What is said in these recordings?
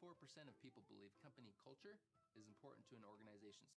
84% of people believe company culture is important to an organization's.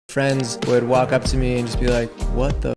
Friends would walk up to me and just be like, what the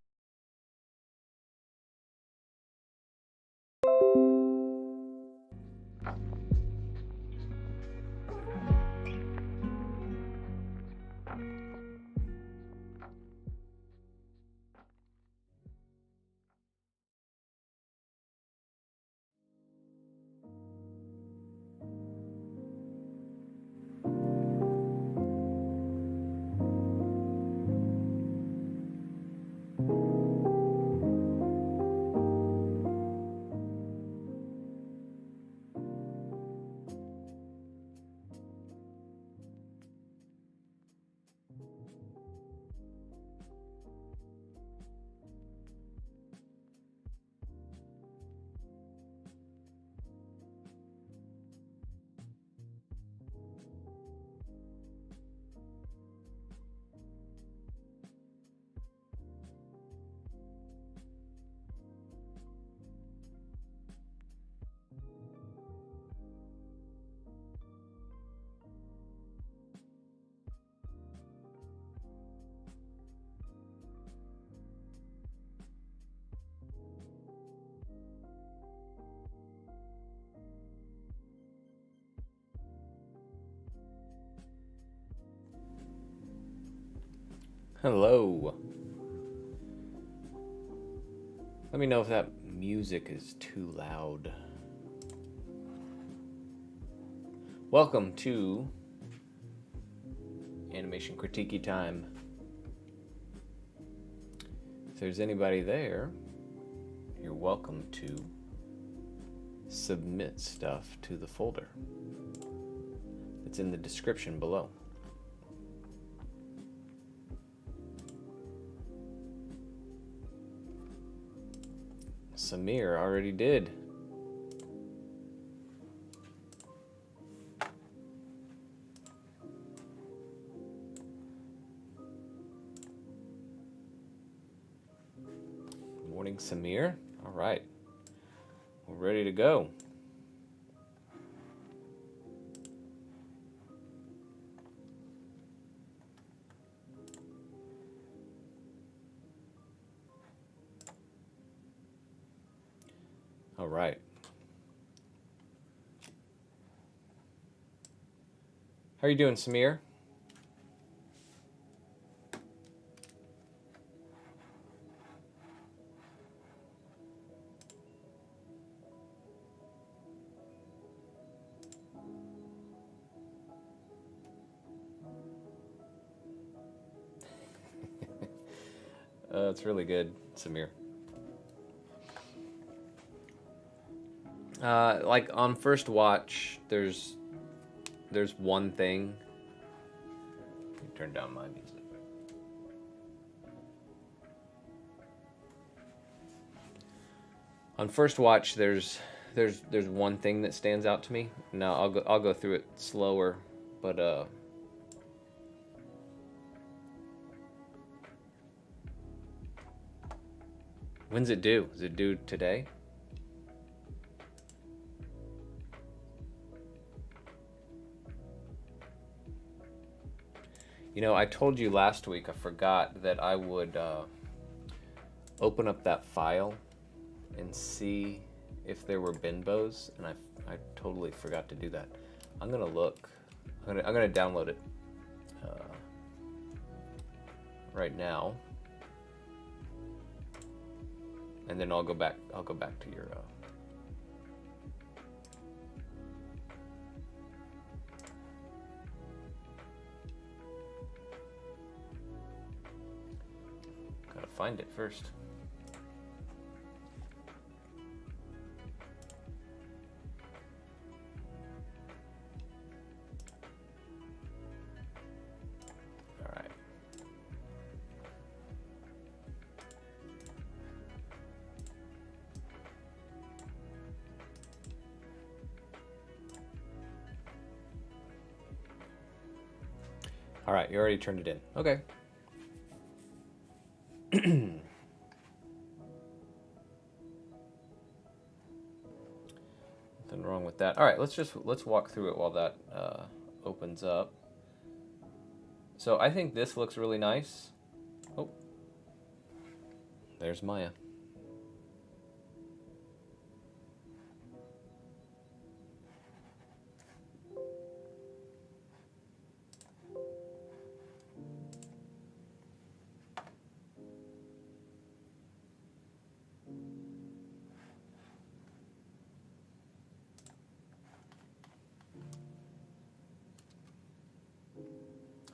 Hello. Let me know if that music is too loud. Welcome to Animation Critique time. If there's anybody there, you're welcome to submit stuff to the folder. It's in the description below. Samir already did. Morning, Samir. All right. We're ready to go. All right. How are you doing, Samir? It's really good, Samir. Like on first watch, there's one thing. Let me turn down my music. On first watch, there's one thing that stands out to me. Now I'll go through it slower, but when's it due? Is it due today? You know, I told you last week, I forgot that I would open up that file and see if there were bin bows, and I totally forgot to do that. I'm gonna look. I'm gonna download it right now, and then I'll go back. I'll go back to your. Gotta find it first. All right, you already turned it in. Okay. Nothing wrong with that. All right, let's walk through it while that opens up. So I think this looks really nice. Oh, there's Maya.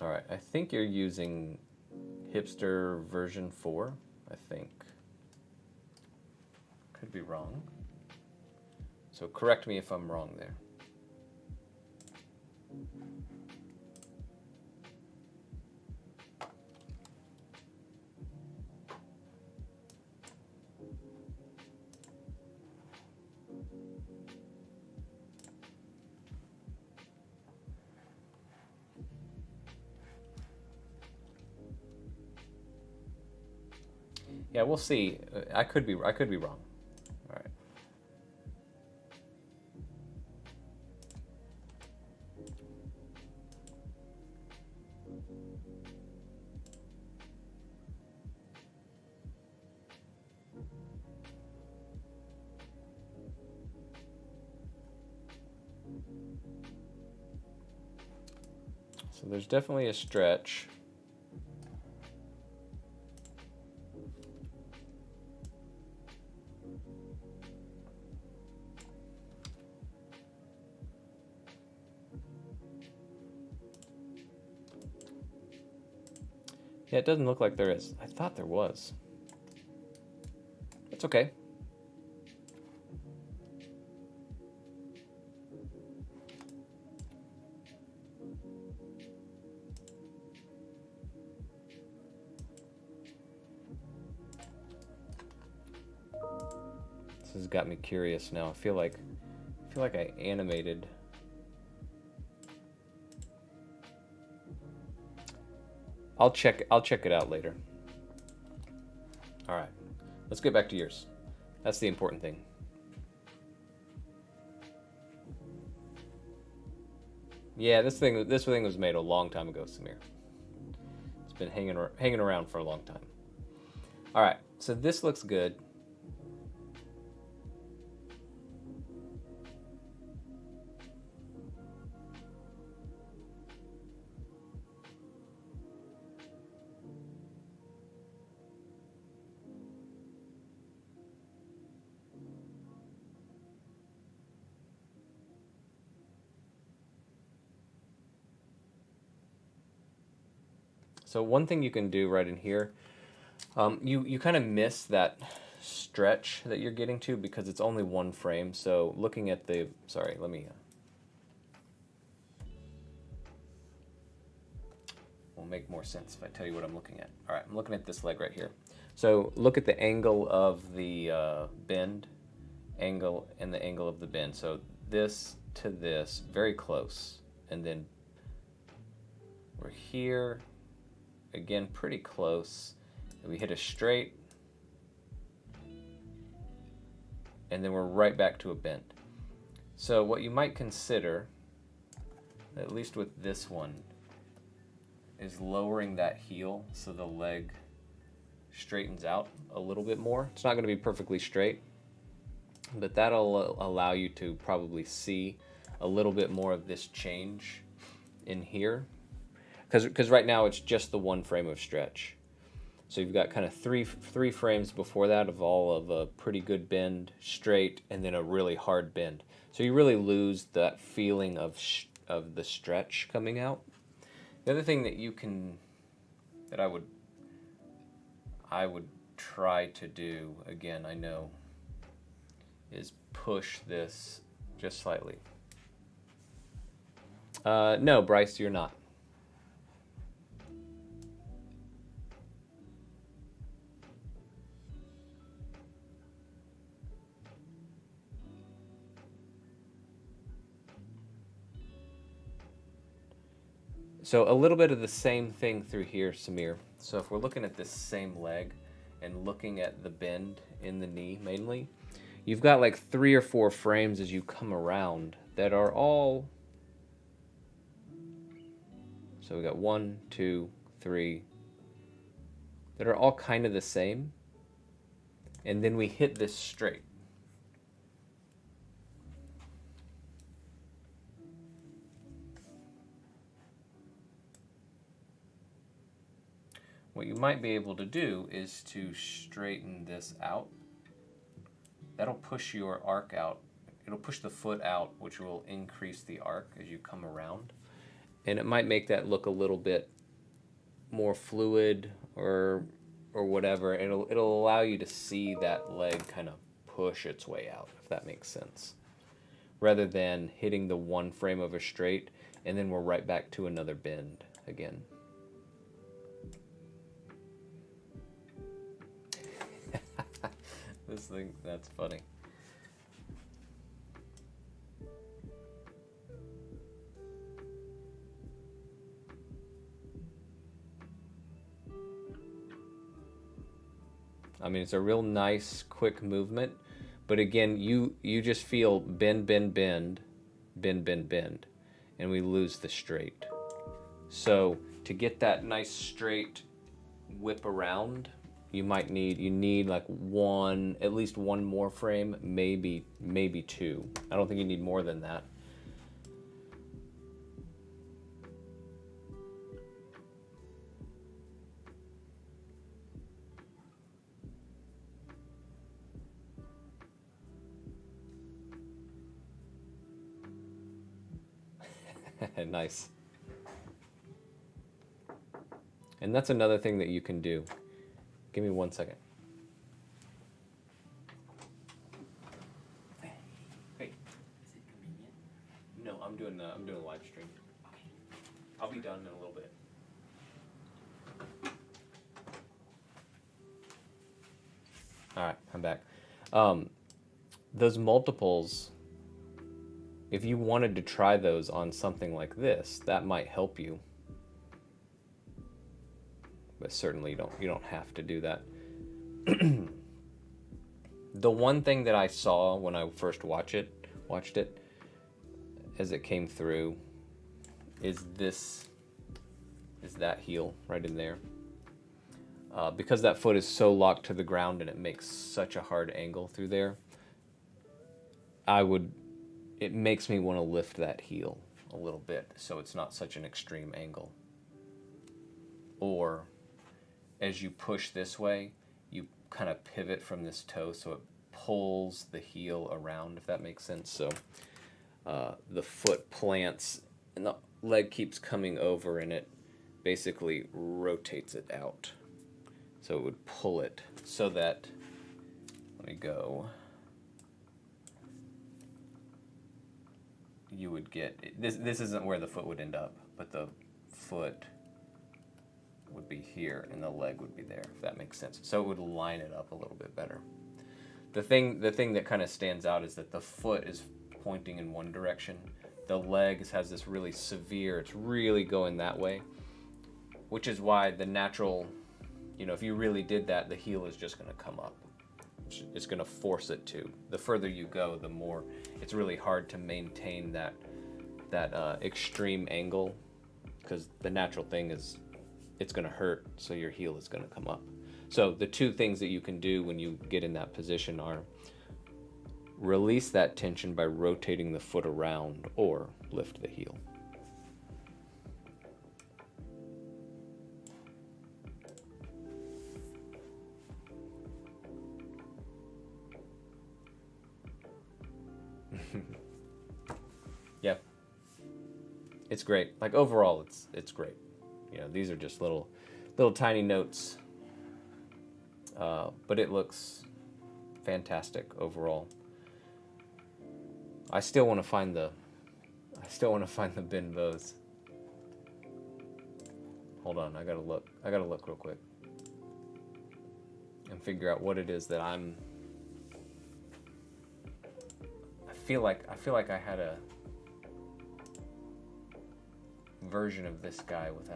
All right, I think you're using Hipster version 4, I think. Could be wrong. So correct me if I'm wrong there. Yeah, we'll see. I could be wrong. All right. So there's definitely a stretch. Yeah, it doesn't look like there is. I thought there was. It's okay. This has got me curious now. I feel like I animated. I'll check it out later. All right. Let's get back to yours. That's the important thing. Yeah, this thing was made a long time ago, Samir. It's been hanging around for a long time. All right. So this looks good. So one thing you can do right in here, you kind of miss that stretch that you're getting to because it's only one frame. So looking at the, sorry, let me, will make more sense if I tell you what I'm looking at. All right, I'm looking at this leg right here. So look at the angle of the bend angle and the angle of the bend. So this to this, very close. And then we're here, again, pretty close. And we hit a straight, and then we're right back to a bend. So what you might consider, at least with this one, is lowering that heel so the leg straightens out a little bit more. It's not going to be perfectly straight, but that'll allow you to probably see a little bit more of this change in here. Because right now it's just the one frame of stretch. So you've got kind of three frames before that of all of a pretty good bend, straight, and then a really hard bend. So you really lose that feeling of the stretch coming out. The other thing that I would try to do, again, I know, is push this just slightly. No, Bryce, you're not. So a little bit of the same thing through here, Samir. So if we're looking at this same leg and looking at the bend in the knee mainly, you've got like 3 or 4 frames as you come around that are all, so we got 1, 2, 3, that are all kind of the same. And then we hit this straight. What you might be able to do is to straighten this out. That'll push your arc out. It'll push the foot out, which will increase the arc as you come around. And it might make that look a little bit more fluid or whatever. It'll allow you to see that leg kind of push its way out, if that makes sense. Rather than hitting the one frame of a straight and then we're right back to another bend again. This thing, that's funny. I mean, it's a real nice, quick movement. But again, you just feel bend, bend, bend, bend, bend, bend. And we lose the straight. So to get that nice straight whip around, you need like at least one more frame, maybe 2. I don't think you need more than that. Nice. And that's another thing that you can do. Give me 1 second. Hey. Is it convenient? No, I'm doing a live stream. Okay. I'll be done in a little bit. All right, I'm back. Those multiples, if you wanted to try those on something like this, that might help you. But certainly you don't have to do that. The one thing that I saw when I first watched it as it came through is that heel right in there. Because that foot is so locked to the ground and it makes such a hard angle through there, it makes me want to lift that heel a little bit so it's not such an extreme angle. Or as you push this way, you kind of pivot from this toe so it pulls the heel around, if that makes sense. So the foot plants and the leg keeps coming over and it basically rotates it out. So it would pull it so that, let me go, you would get, this isn't where the foot would end up, but the foot would be here and the leg would be there, if that makes sense. So it would line it up a little bit better. The thing that kind of stands out is that the foot is pointing in one direction. The legs has this really severe, it's really going that way, which is why the natural, if you really did that, the heel is just going to come up. It's going to force it to. The further you go, the more it's really hard to maintain that extreme angle, because the natural thing is it's going to hurt, so your heel is going to come up. So the two things that you can do when you get in that position are release that tension by rotating the foot around or lift the heel. Yeah, it's great. Like overall, it's great. These are just little tiny notes, but it looks fantastic overall. I still want to find the bin bows. Hold on, I gotta look real quick and figure out what it is that I feel like I had a version of this guy with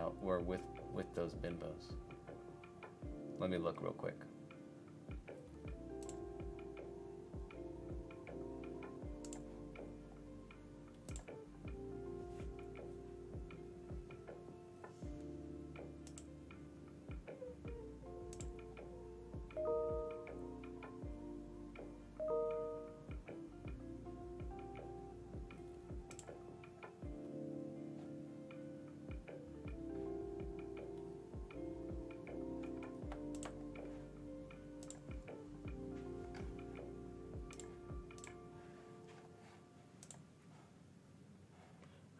those bin bows. Let me look real quick.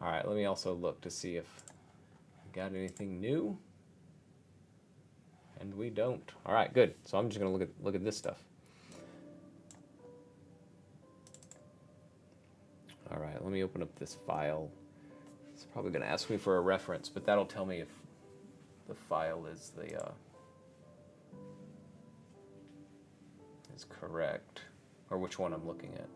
All right, let me also look to see if we got anything new. And we don't. All right, good. So I'm just gonna look at this stuff. All right, let me open up this file. It's probably gonna ask me for a reference, but that'll tell me if the file is is correct, or which one I'm looking at.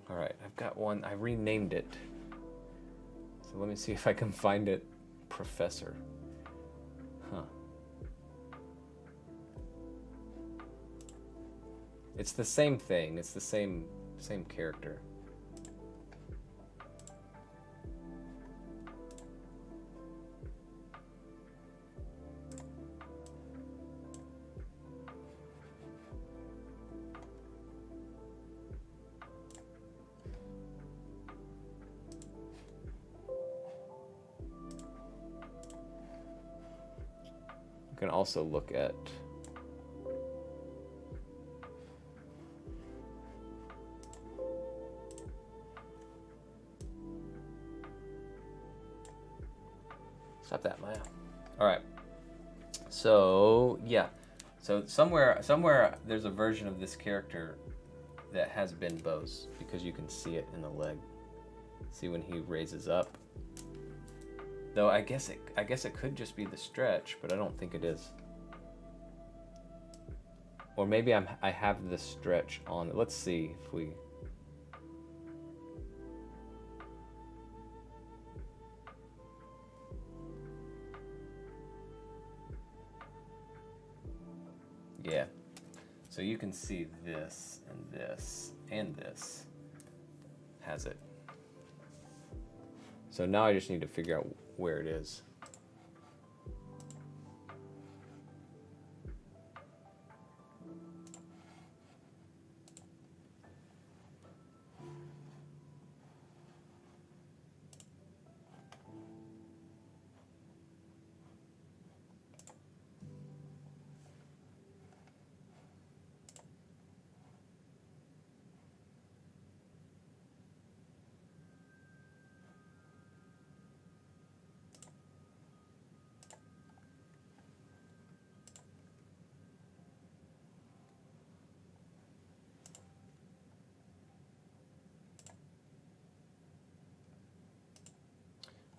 All right, I've got one. I renamed it. So let me see if I can find it. Professor. Huh. It's the same thing. It's the same character. You can also look at stop that, Maya. All right. So yeah. So somewhere there's a version of this character that has bin bows, because you can see it in the leg. See when he raises up. Though I guess it could just be the stretch, but I don't think it is. Or maybe I have the stretch on. Let's see if we. Yeah. So you can see this and this and this has it. So now I just need to figure out where it is.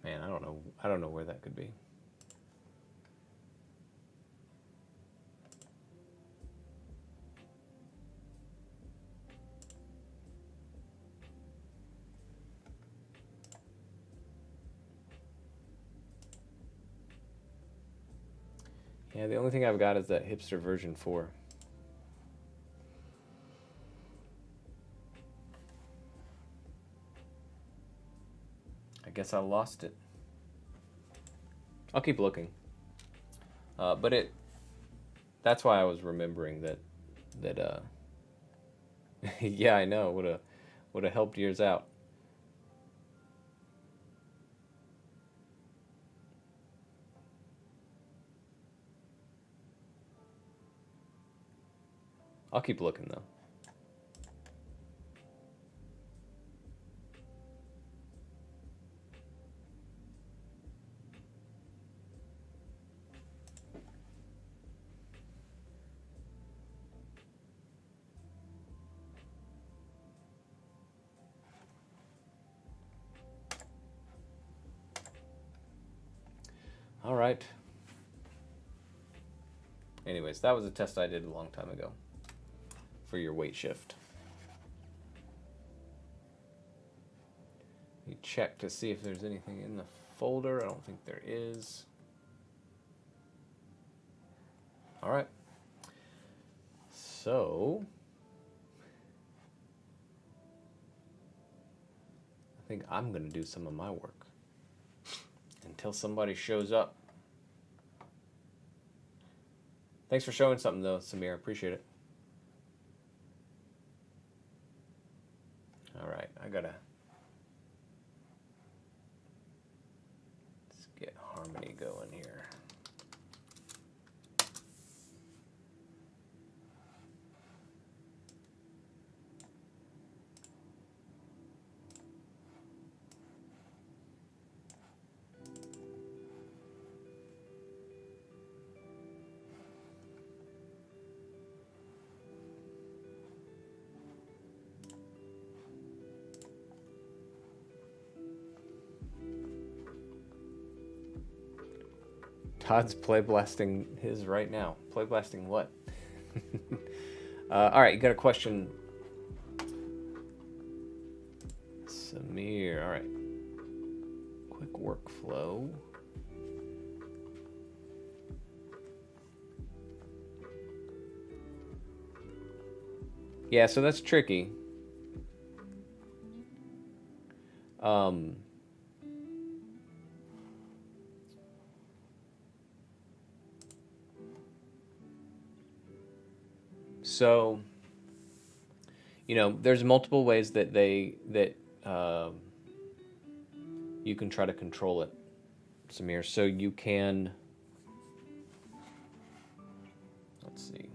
Man, I don't know. I don't know where that could be. Yeah, the only thing I've got is that hipster version 4. I guess I lost it. I'll keep looking. But that's why I was remembering that yeah, I know, would have helped years out. I'll keep looking though. All right. Anyways, that was a test I did a long time ago for your weight shift. You check to see if there's anything in the folder. I don't think there is. All right. So I think I'm going to do some of my work until somebody shows up. Thanks for showing something though, Samir. Appreciate it. All right, let's get harmony going here. Todd's play blasting his right now. Play blasting what? All right, you got a question, Samir. All right, quick workflow. Yeah, so that's tricky. So, there's multiple ways that you can try to control it, Samir. So you can, let's see.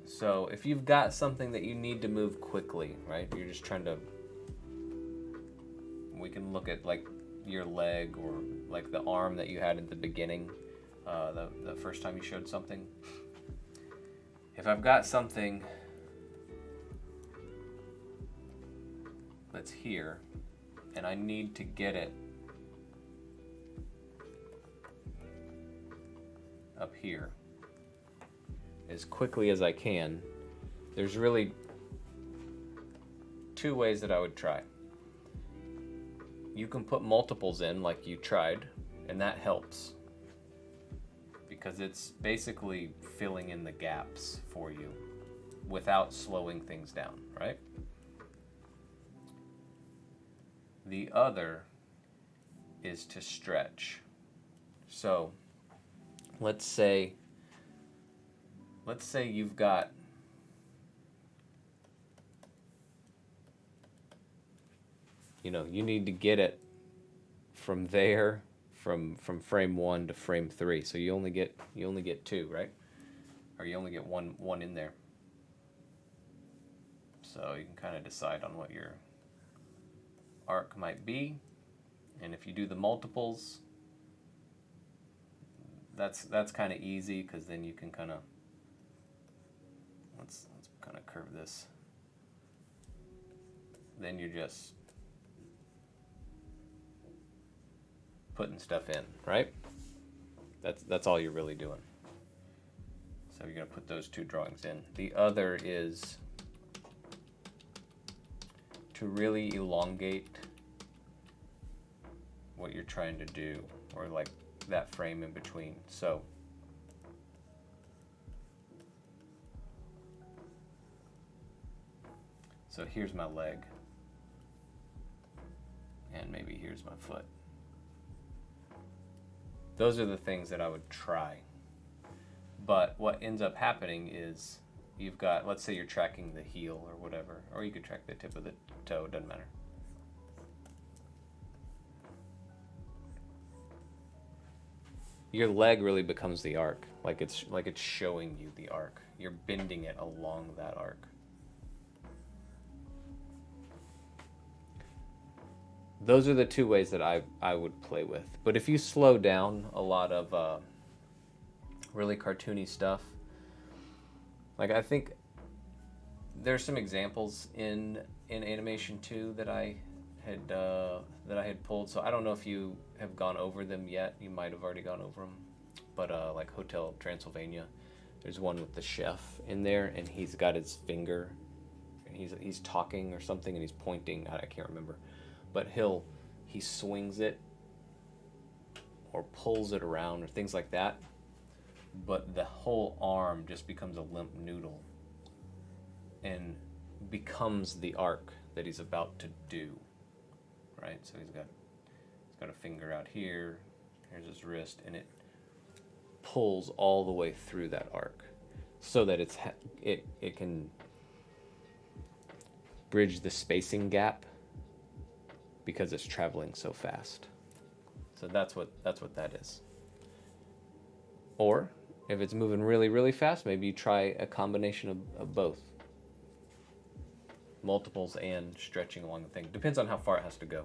So if you've got something that you need to move quickly, right? You're just trying to, we can look at like your leg or like the arm that you had at the beginning, the first time you showed something. If I've got something that's here and I need to get it up here as quickly as I can, there's really two ways that I would try. You can put multiples in like you tried, and that helps because it's basically filling in the gaps for you without slowing things down, right? The other is to stretch. So let's say you've got you need to get it from there from frame 1 to frame 3. So you only get 2, right? Or you only get one in there. So you can kind of decide on what your arc might be. And if you do the multiples, that's kind of easy because then you can kind of, let's kind of curve this. Then you're just putting stuff in, right? That's all you're really doing. So you're going to put those two drawings in. The other is to really elongate what you're trying to do, or like that frame in between. So here's my leg, and maybe here's my foot. Those are the things that I would try. But what ends up happening is you've got, let's say you're tracking the heel or whatever, or you could track the tip of the toe, it doesn't matter. Your leg really becomes the arc, like it's showing you the arc. You're bending it along that arc. Those are the two ways that I would play with. But if you slow down a lot of really cartoony stuff, like I think there's some examples in animation too that I had pulled. So I don't know if you have gone over them yet. You might have already gone over them. But like Hotel Transylvania, there's one with the chef in there, and he's got his finger. He's talking or something, and he's pointing. I can't remember. But he swings it or pulls it around or things like that. But the whole arm just becomes a limp noodle and becomes the arc that he's about to do. Right? So he's got a finger out here. Here's his wrist, and it pulls all the way through that arc so that it can bridge the spacing gap, because it's traveling so fast. So that's what that is. Or if it's moving really, really fast, maybe you try a combination of both. Multiples and stretching along the thing. Depends on how far it has to go.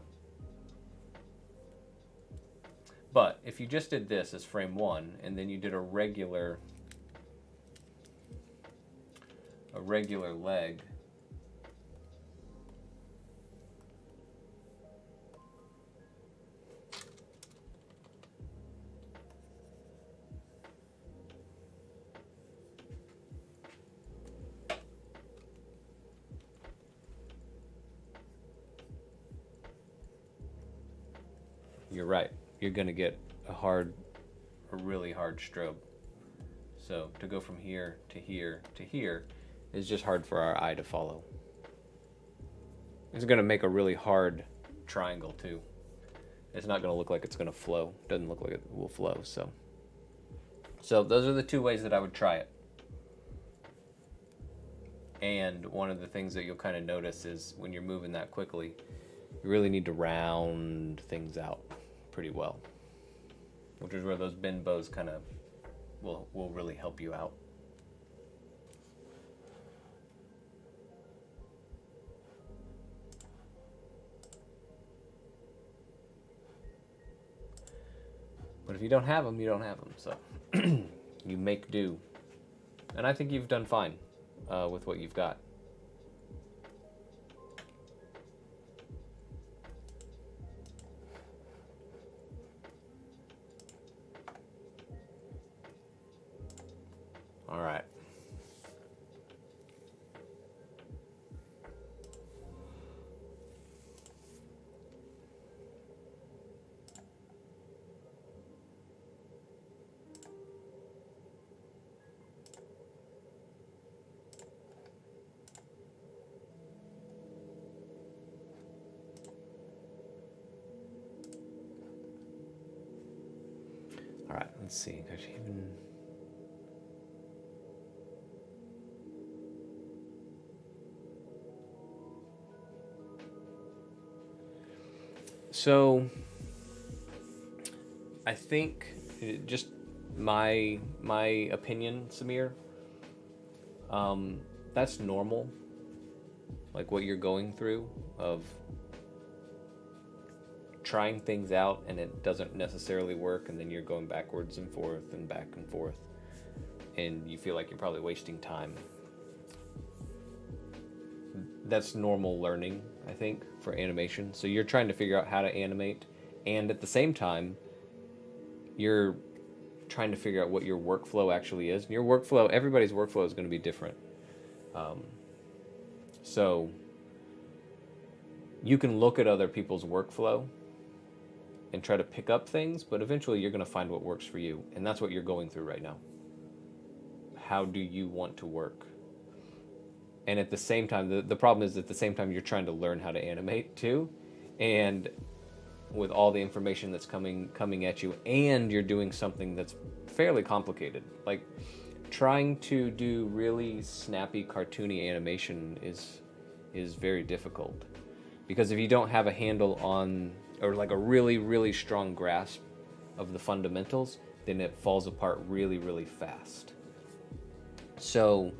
But if you just did this as frame one, and then you did a regular leg, you're right. You're going to get a really hard strobe. So to go from here to here to here is just hard for our eye to follow. It's going to make a really hard triangle too. It's not going to look like it's going to flow. Doesn't look like it will flow. So those are the two ways that I would try it. And one of the things that you'll kind of notice is when you're moving that quickly, you really need to round things out pretty well, which is where those bend bows kind of will really help you out. But if you don't have them, you don't have them. So you make do. And I think you've done fine with what you've got. All right. All right, let's see. Gosh, even... So, I think, just my opinion, Samir, that's normal. Like what you're going through of trying things out and it doesn't necessarily work, and then you're going backwards and forth and back and forth, and you feel like you're probably wasting time. that's normal learning, I think, for animation. So you're trying to figure out how to animate, and at the same time, you're trying to figure out what your workflow actually is. And your workflow, everybody's workflow is going to be different. So you can look at other people's workflow and try to pick up things, but eventually you're going to find what works for you. And that's what you're going through right now. How do you want to work? And at the same time, the problem is at the same time you're trying to learn how to animate too. And with all the information that's coming at you, and you're doing something that's fairly complicated. Like trying to do really snappy, cartoony animation is very difficult. Because if you don't have a handle on, or like a really, really strong grasp of the fundamentals, then it falls apart really, really fast. So,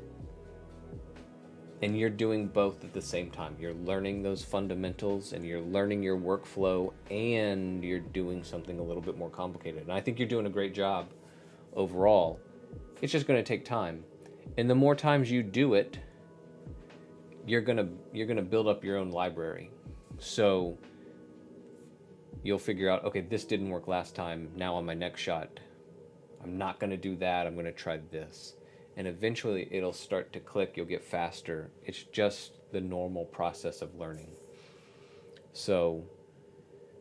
and you're doing both at the same time. You're learning those fundamentals and you're learning your workflow, and you're doing something a little bit more complicated. And I think you're doing a great job overall. It's just going to take time. And the more times you do it, you're going to build up your own library. So you'll figure out, okay, this didn't work last time. Now on my next shot, I'm not going to do that. I'm going to try this. And eventually it'll start to click. You'll get faster. It's just the normal process of learning. So,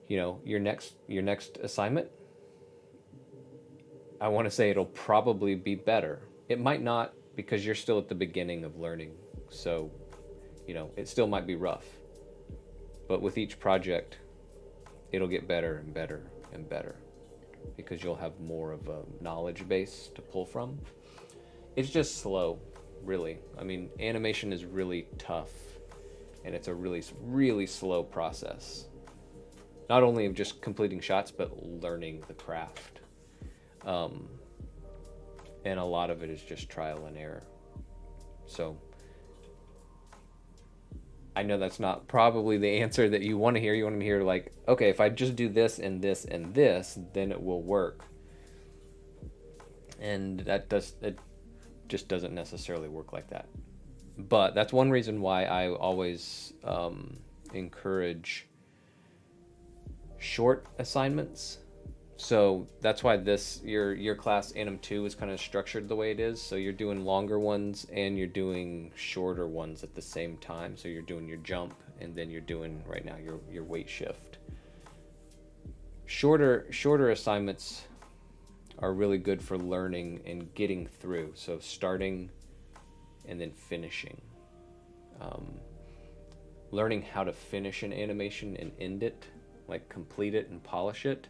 you know, your next assignment, I want to say it'll probably be better. It might not, because you're still at the beginning of learning. So, you know, it still might be rough. But with each project, it'll get better and better and better, because you'll have more of a knowledge base to pull from. It's just slow, really. I mean, animation is really tough, and it's a really, really slow process. Not only of just completing shots, but learning the craft. And a lot of it is just trial and error. So I know that's not probably the answer that you want to hear. You want to hear like, okay, if I just do this and this and this, then it will work. And it just doesn't necessarily work like that. But that's one reason why I always encourage short assignments. So that's why your class Anim 2 is kind of structured the way it is. So you're doing longer ones and you're doing shorter ones at the same time. So you're doing your jump, and then you're doing right now your weight shift. Shorter assignments are really good for learning and getting through. So starting and then finishing. Learning how to finish an animation and end it, like complete it and polish it,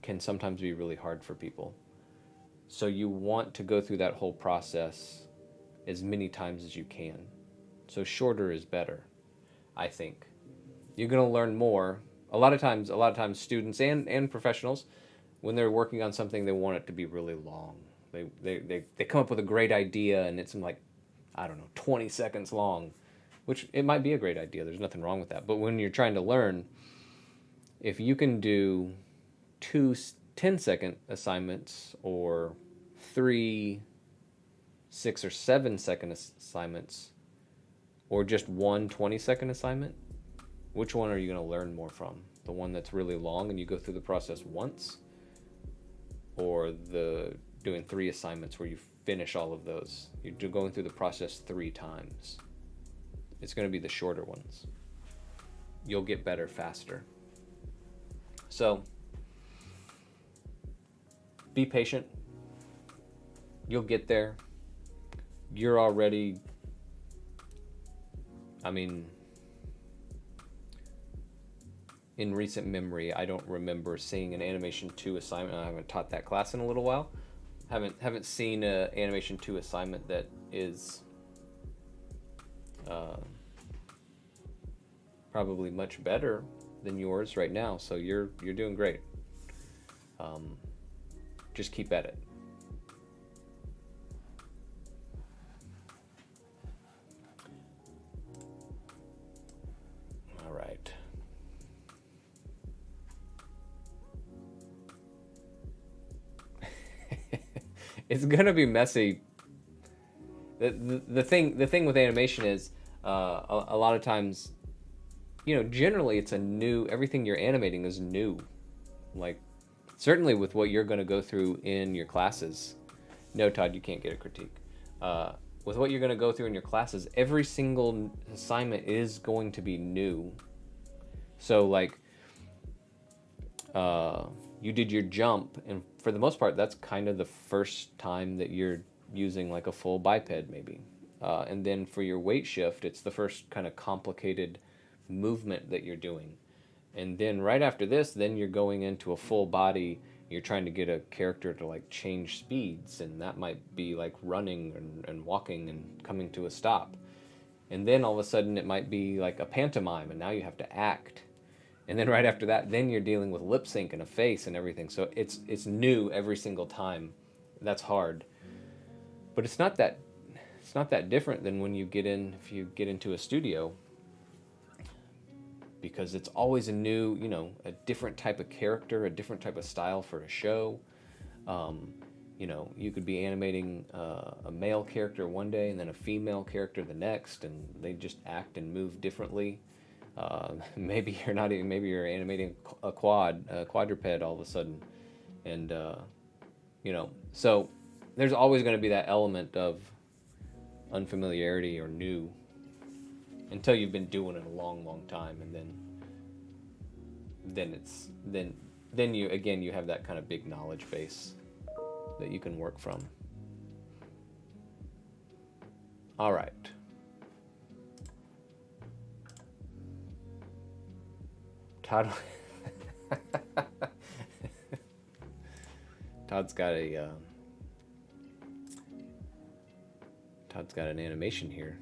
can sometimes be really hard for people. So you want to go through that whole process as many times as you can. So shorter is better, I think. You're going to learn more. A lot of times students and professionals, when they're working on something, they want it to be really long. They come up with a great idea, and it's like, I don't know, 20 seconds long, which it might be a great idea. There's nothing wrong with that. But when you're trying to learn, if you can do 2 10-second assignments or 3 6 or 7-second assignments, or just 1 20-second assignment, which one are you going to learn more from? The one that's really long and you go through the process once, or the doing 3 assignments where you finish all of those? You're going through the process 3 times. It's going to be the shorter ones. You'll get better faster. So be patient. You'll get there. You're already, I mean, in recent memory, I don't remember seeing an Animation 2 assignment. I haven't taught that class in a little while. Haven't seen an Animation 2 assignment that is probably much better than yours right now. So you're doing great. Just keep at it. All right. It's gonna be messy. the thing with animation is a lot of times, generally it's a new, everything you're animating is new. Like, certainly with what you're going to go through in your classes. No, Todd, you can't get a critique. With what you're going to go through in your classes, every single assignment is going to be new. So, like, you did your jump, and for the most part, that's kind of the first time that you're using like a full biped, maybe. And then for your weight shift, it's the first kind of complicated movement that you're doing. And then right after this, then you're going into a full body. You're trying to get a character to like change speeds, and that might be like running and walking and coming to a stop. And then all of a sudden it might be like a pantomime, and now you have to act. And then right after that, then you're dealing with lip sync and a face and everything. So it's new every single time. That's hard. But it's not that different than when if you get into a studio, because it's always a new, a different type of character, a different type of style for a show. You could be animating a male character one day and then a female character the next, and they just act and move differently. Maybe you're animating a quadruped all of a sudden, and so there's always going to be that element of unfamiliarity or new until you've been doing it a long, long time, and then you have that kind of big knowledge base that you can work from. All right. Todd Todd's got an animation here.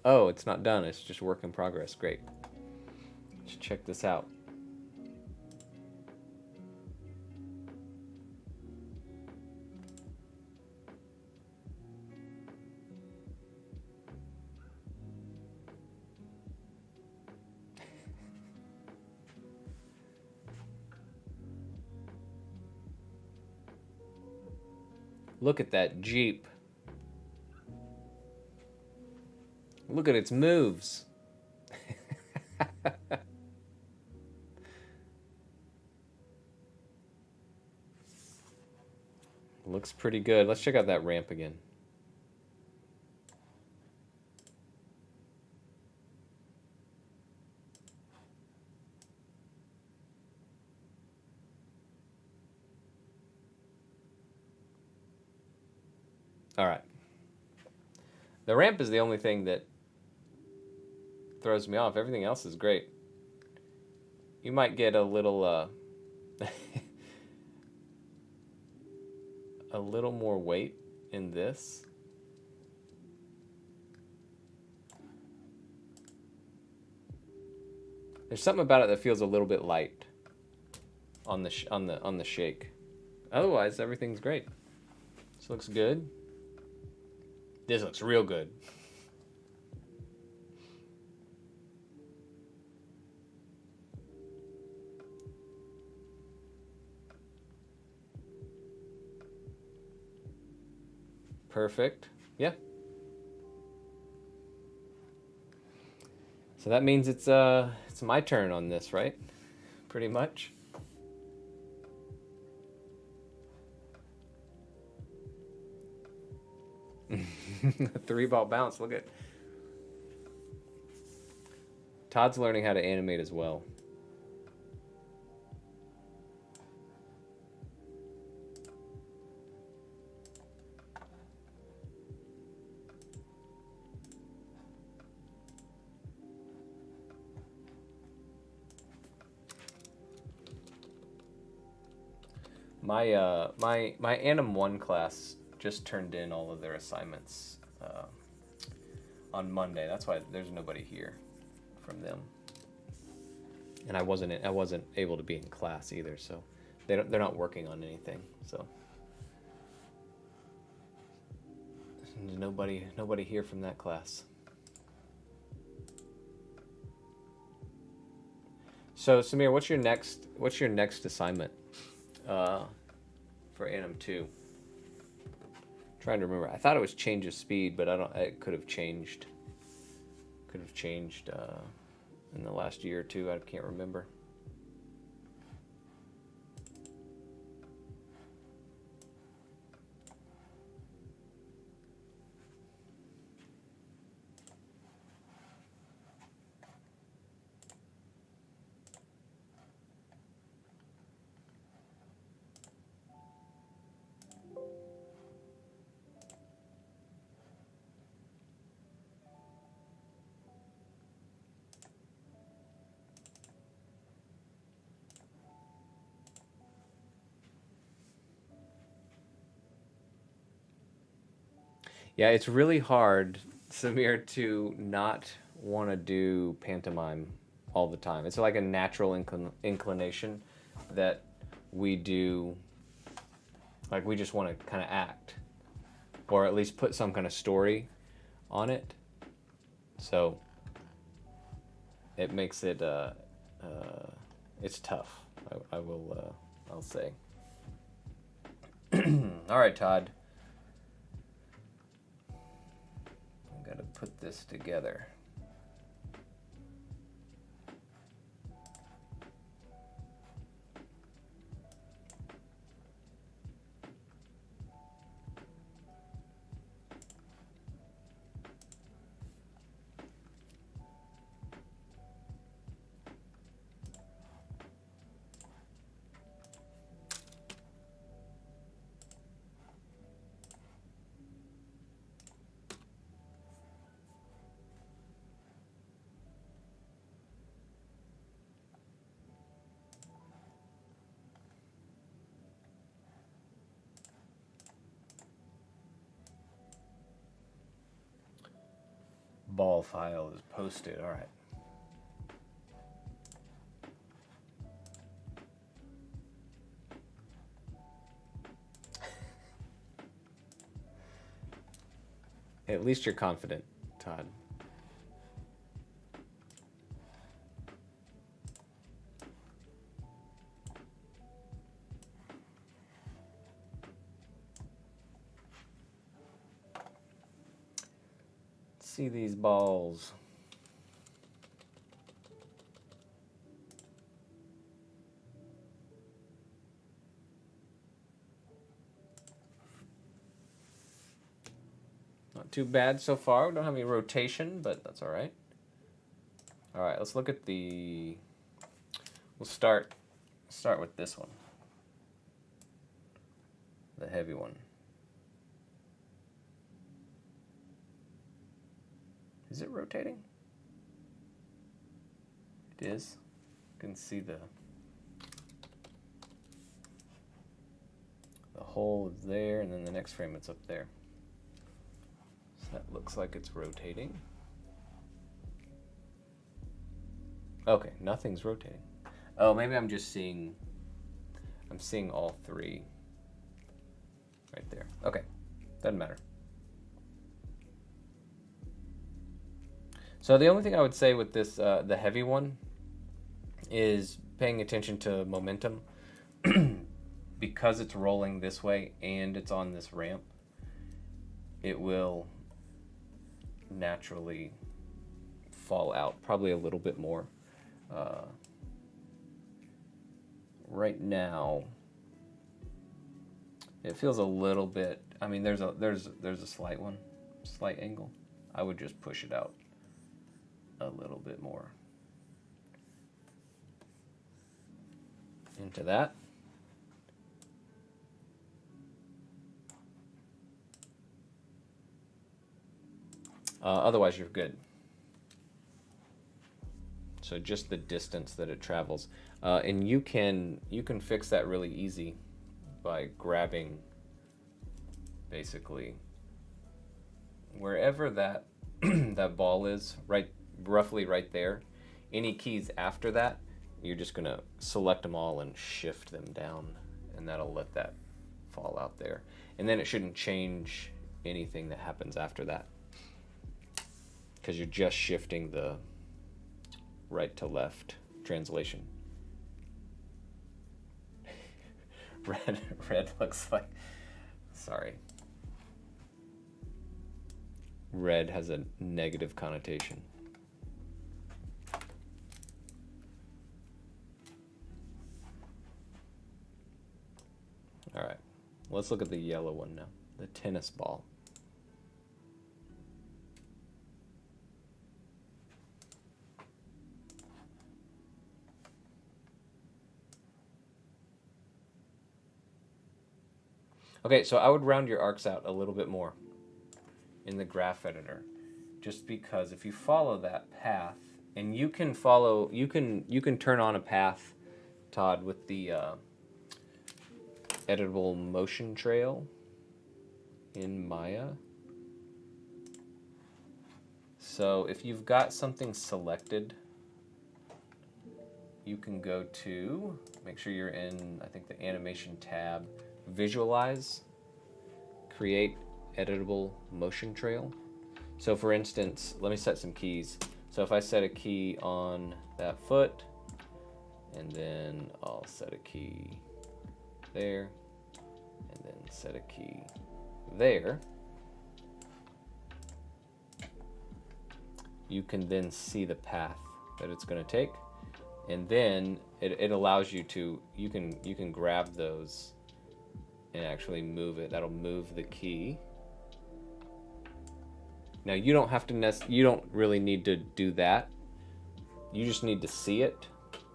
Oh, it's not done. It's just work in progress. Great. Let's check this out. Look at that Jeep. Look at its moves. Looks pretty good. Let's check out that ramp again. All right. The ramp is the only thing that throws me off. Everything else is great. You might get a little a little more weight in this. There's something about it that feels a little bit light on the shake. Otherwise, everything's great. This looks good. This looks real good. Perfect. Yeah. So that means it's my turn on this, right? Pretty much. Three ball bounce. Look at Todd's learning how to animate as well. My Anim 1 class just turned in all of their assignments on Monday. That's why there's nobody here from them, and I wasn't able to be in class either. So they're not working on anything. So Nobody here from that class. So Samir, what's your next assignment for Anim 2? Trying to remember. I thought it was change of speed, but it could have changed. In the last year or two. I can't remember. Yeah, it's really hard, Samir, to not want to do pantomime all the time. It's like a natural inclination that we do. Like, we just want to kind of act, or at least put some kind of story on it. So it makes it it's tough. I'll say. All right, Todd. Got to put this together. Ball file is posted. All right. At least you're confident, Todd. See these balls. Not too bad so far. We don't have any rotation, but that's all right. All right, let's look at the. We'll start with this one, the heavy one. Is it rotating? It is. You can see the hole is there, and then the next frame it's up there. So that looks like it's rotating. Okay, nothing's rotating. Oh, maybe I'm just seeing. I'm seeing all three right there. Okay, doesn't matter. So the only thing I would say with this, the heavy one, is paying attention to momentum. Because it's rolling this way and it's on this ramp, it will naturally fall out, probably a little bit more. Right now, it feels a little bit. I mean, there's a slight angle. I would just push it out a little bit more into that. Otherwise, you're good. So just the distance that it travels, and you can fix that really easy by grabbing basically wherever that that ball is, roughly right there. Any keys after that, you're just gonna select them all and shift them down, and that'll let that fall out there. And then it shouldn't change anything that happens after that, because you're just shifting the right to left translation. Red looks like, sorry. Red has a negative connotation. All right, let's look at the yellow one now, the tennis ball. Okay, so I would round your arcs out a little bit more in the graph editor, just because if you follow that path, and you can follow, you can turn on a path, Todd, with the editable motion trail in Maya. So if you've got something selected, you can go to, make sure you're in, I think, the animation tab, visualize, create editable motion trail. So for instance, let me set some keys. So if I set a key on that foot, and then I'll set a key there, and then set a key there, you can then see the path that it's going to take, and then it allows you to, you can grab those and actually move it. That'll move the key. Now you don't have to you don't really need to do that. You just need to see it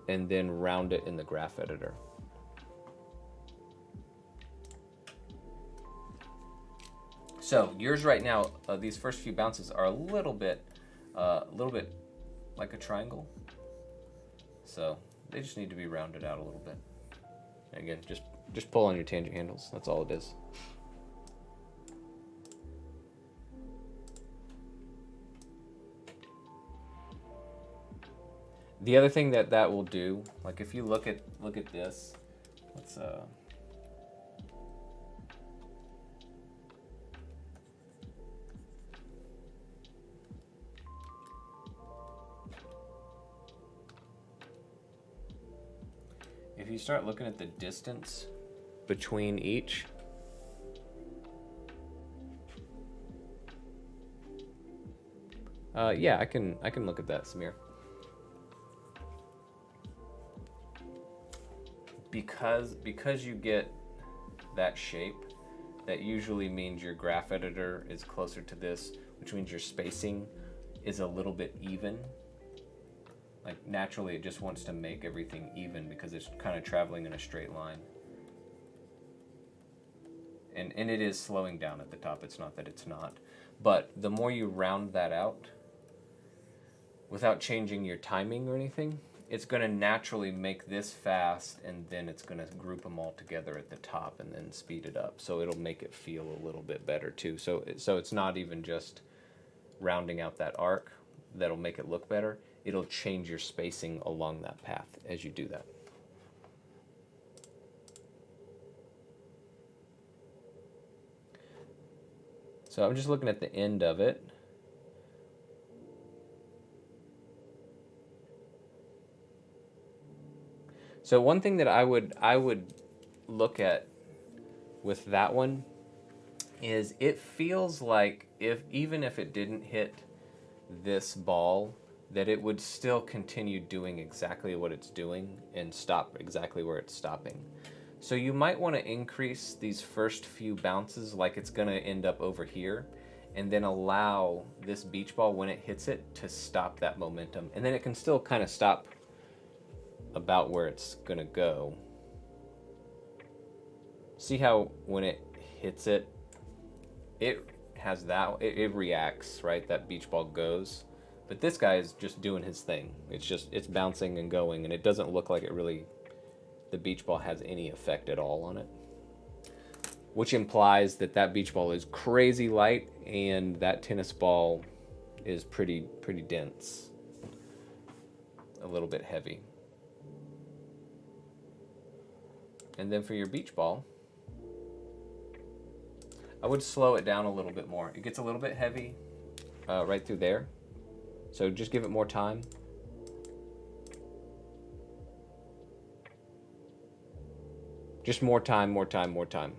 and then round it in the graph editor. So yours right now, these first few bounces are a little bit like a triangle. So they just need to be rounded out a little bit. And again, just pull on your tangent handles. That's all it is. The other thing that will do, like if you look at this, let's if you start looking at the distance between each, yeah, I can look at that, Samir. Because you get that shape, that usually means your graph editor is closer to this, which means your spacing is a little bit even. Like naturally it just wants to make everything even because it's kind of traveling in a straight line. And it is slowing down at the top, it's not that it's not. But the more you round that out, without changing your timing or anything, it's going to naturally make this fast, and then it's going to group them all together at the top and then speed it up. So it'll make it feel a little bit better too. So it's not even just rounding out that arc that'll make it look better. It'll change your spacing along that path as you do that. So I'm just looking at the end of it. So one thing that I would look at with that one is it feels like even if it didn't hit this ball, that it would still continue doing exactly what it's doing and stop exactly where it's stopping. So you might want to increase these first few bounces like it's going to end up over here, and then allow this beach ball when it hits it to stop that momentum. And then it can still kind of stop about where it's gonna go. See how when it hits it, it has that, it reacts, right? That beach ball goes. But this guy is just doing his thing. It's bouncing and going, and it doesn't look like it really, the beach ball has any effect at all on it. Which implies that that beach ball is crazy light and that tennis ball is pretty dense. A little bit heavy. And then for your beach ball, I would slow it down a little bit more. It gets a little bit heavy right through there. So just give it more time. Just more time, more time, more time.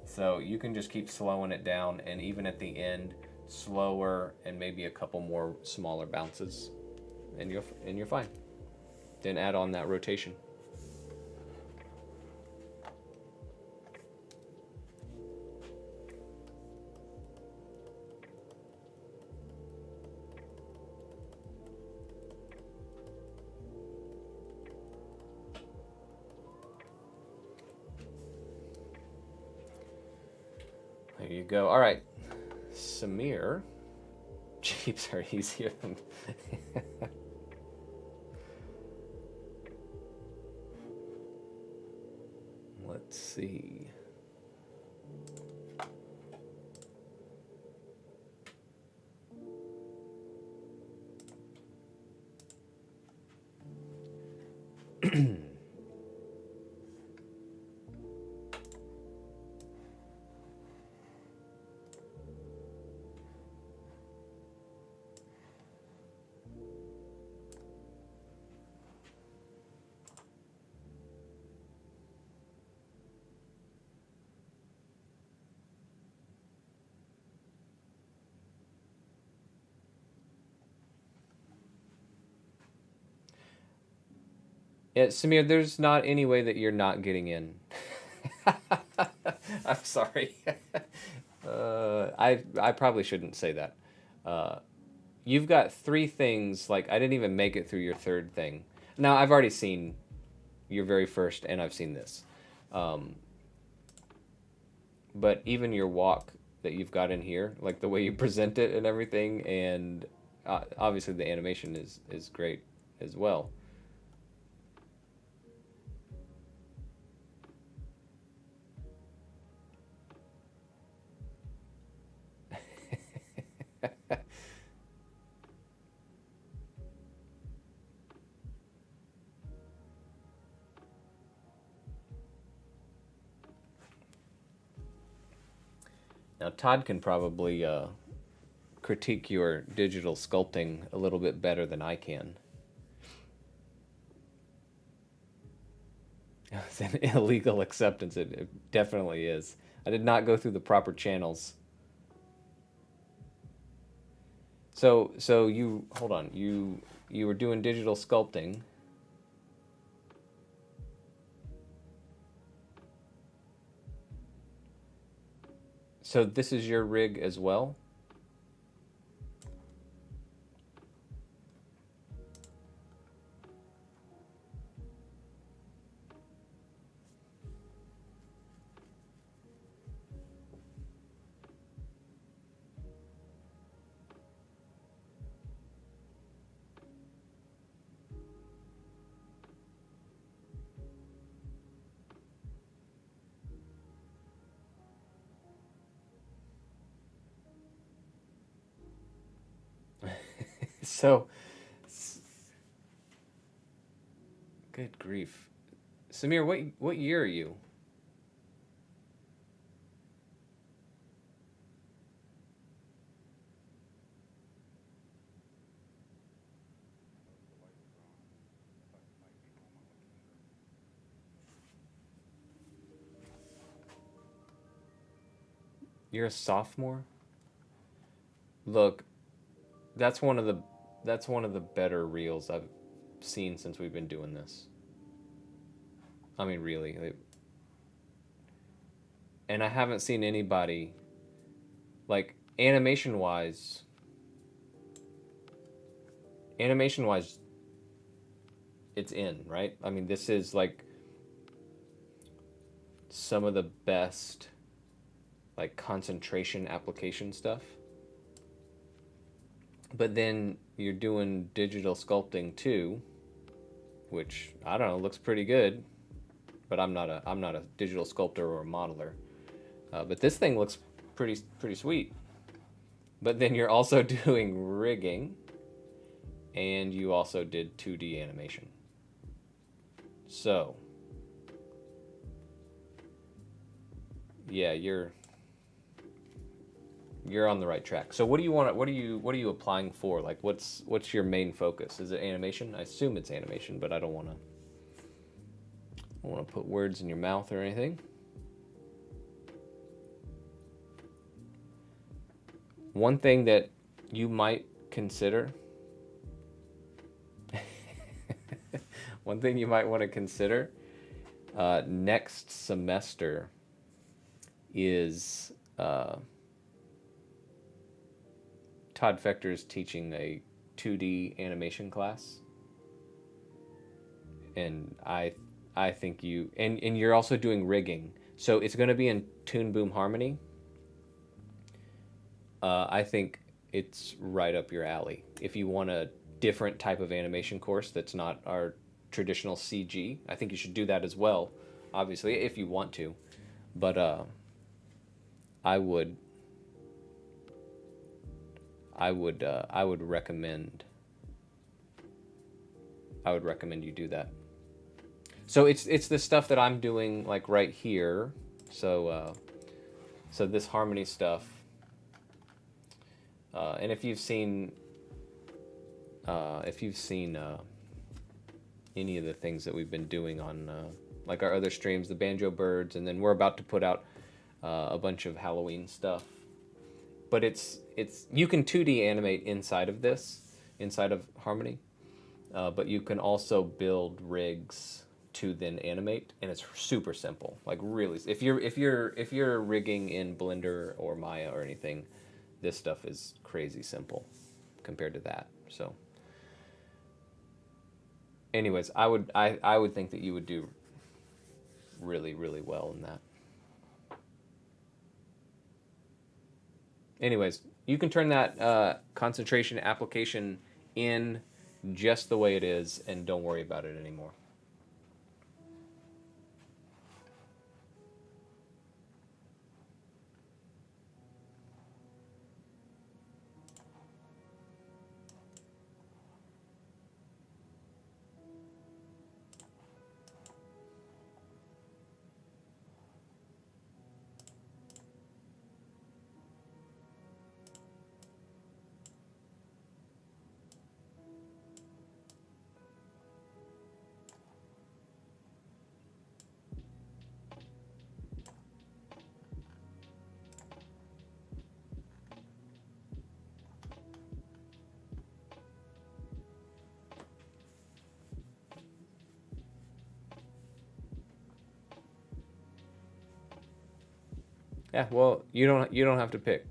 So you can just keep slowing it down, and even at the end, slower and maybe a couple more smaller bounces, and you're fine. Then add on that rotation. There you go. All right, Samir. Jeeps are easier than. Let's see. Yeah, Samir, there's not any way that you're not getting in. I'm sorry. I probably shouldn't say that. You've got 3 things. Like, I didn't even make it through your 3rd thing. Now, I've already seen your very first, and I've seen this. But even your walk that you've got in here, like the way you present it and everything, and obviously the animation is great as well. Now, Todd can probably critique your digital sculpting a little bit better than I can. It's an illegal acceptance. It definitely is. I did not go through the proper channels. So you hold on. You were doing digital sculpting. So this is your rig as well? So, good grief. Samir, what year are you? You're a sophomore? Look, that's one of the better reels I've seen since we've been doing this. I mean, really. And I haven't seen anybody like animation wise it's in, right? I mean, this is like some of the best like concentration application stuff. But then you're doing digital sculpting too, which I don't know, looks pretty good. But I'm not a digital sculptor or a modeler. But this thing looks pretty sweet. But then you're also doing rigging, and you also did 2D animation. So yeah, you're on the right track. So what do you want? What are you applying for? Like, what's your main focus? Is it animation? I assume it's animation, but I don't want to put words in your mouth or anything. One thing that you might consider, one thing you might want to consider next semester is Todd Fector is teaching a 2D animation class, and I think you and you're also doing rigging, so it's going to be in Toon Boom Harmony. I think it's right up your alley. If you want a different type of animation course that's not our traditional CG, I think you should do that as well, obviously, if you want to. But I would recommend you do that. So it's the stuff that I'm doing like right here. So this harmony stuff. And if you've seen any of the things that we've been doing on like our other streams, the Banjo Birds, and then we're about to put out a bunch of Halloween stuff. But it's you can 2D animate inside of Harmony, but you can also build rigs to then animate, and it's super simple. Like really, if you're rigging in Blender or Maya or anything, this stuff is crazy simple compared to that. So anyways, I would think that you would do really, really well in that. Anyways, you can turn that concentration application in just the way it is and don't worry about it anymore. Yeah, well, you don't have to pick.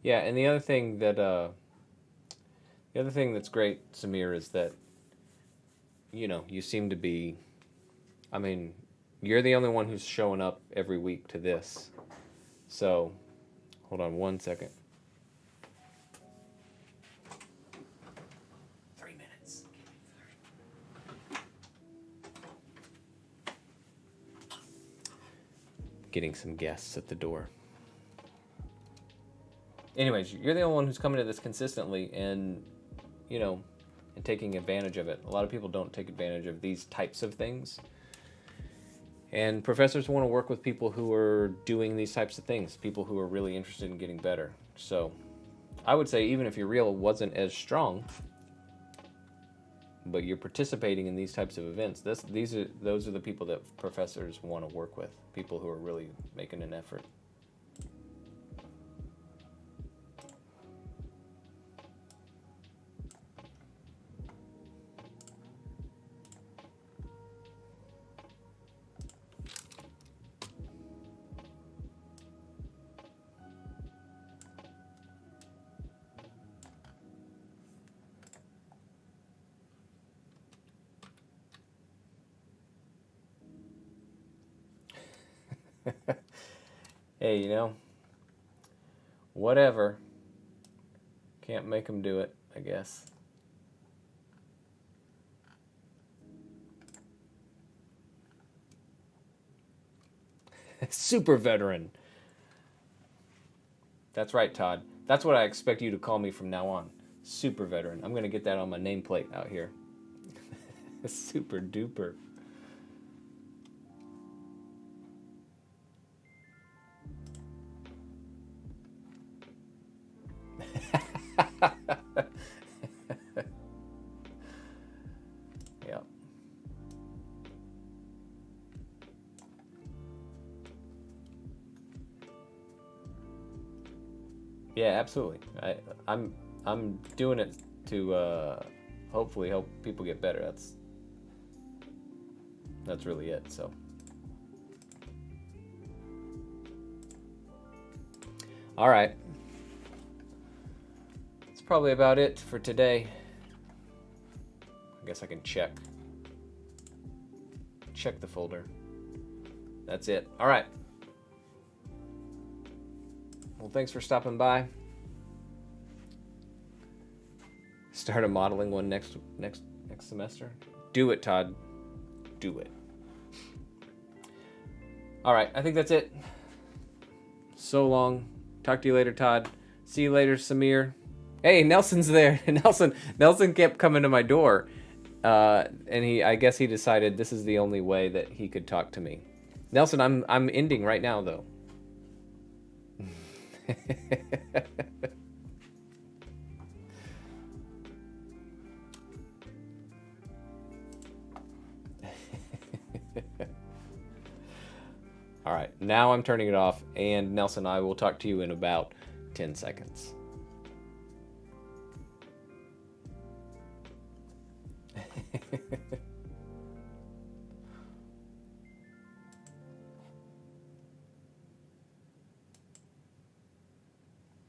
Yeah, and the other thing that's great, Samir, is that you seem to be. I mean, you're the only one who's showing up every week to this. So, hold on one second. 3 minutes. Getting some guests at the door. Anyways, you're the only one who's coming to this consistently and taking advantage of it. A lot of people don't take advantage of these types of things. And professors want to work with people who are doing these types of things, people who are really interested in getting better. So I would say even if your reel wasn't as strong, but you're participating in these types of events, those are the people that professors want to work with, people who are really making an effort. Hey, you know, whatever. Can't make them do it, I guess. Super veteran. That's right, Todd. That's what I expect you to call me from now on. Super veteran. I'm going to get that on my nameplate out here. Super duper. Yeah. Yeah, absolutely. I'm doing it to hopefully help people get better. That's really it. So. All right. That's probably about it for today. I guess I can check the folder. That's it. All right. Well, thanks for stopping by. Start a modeling one next semester. Do it, Todd. Do it. All right, I think that's it. So long. Talk to you later, Todd. See you later, Samir. Hey, Nelson's there. Nelson kept coming to my door, and I guess he decided this is the only way that he could talk to me. Nelson, I'm ending right now, though. All right, now I'm turning it off, and Nelson, I will talk to you in about 10 seconds.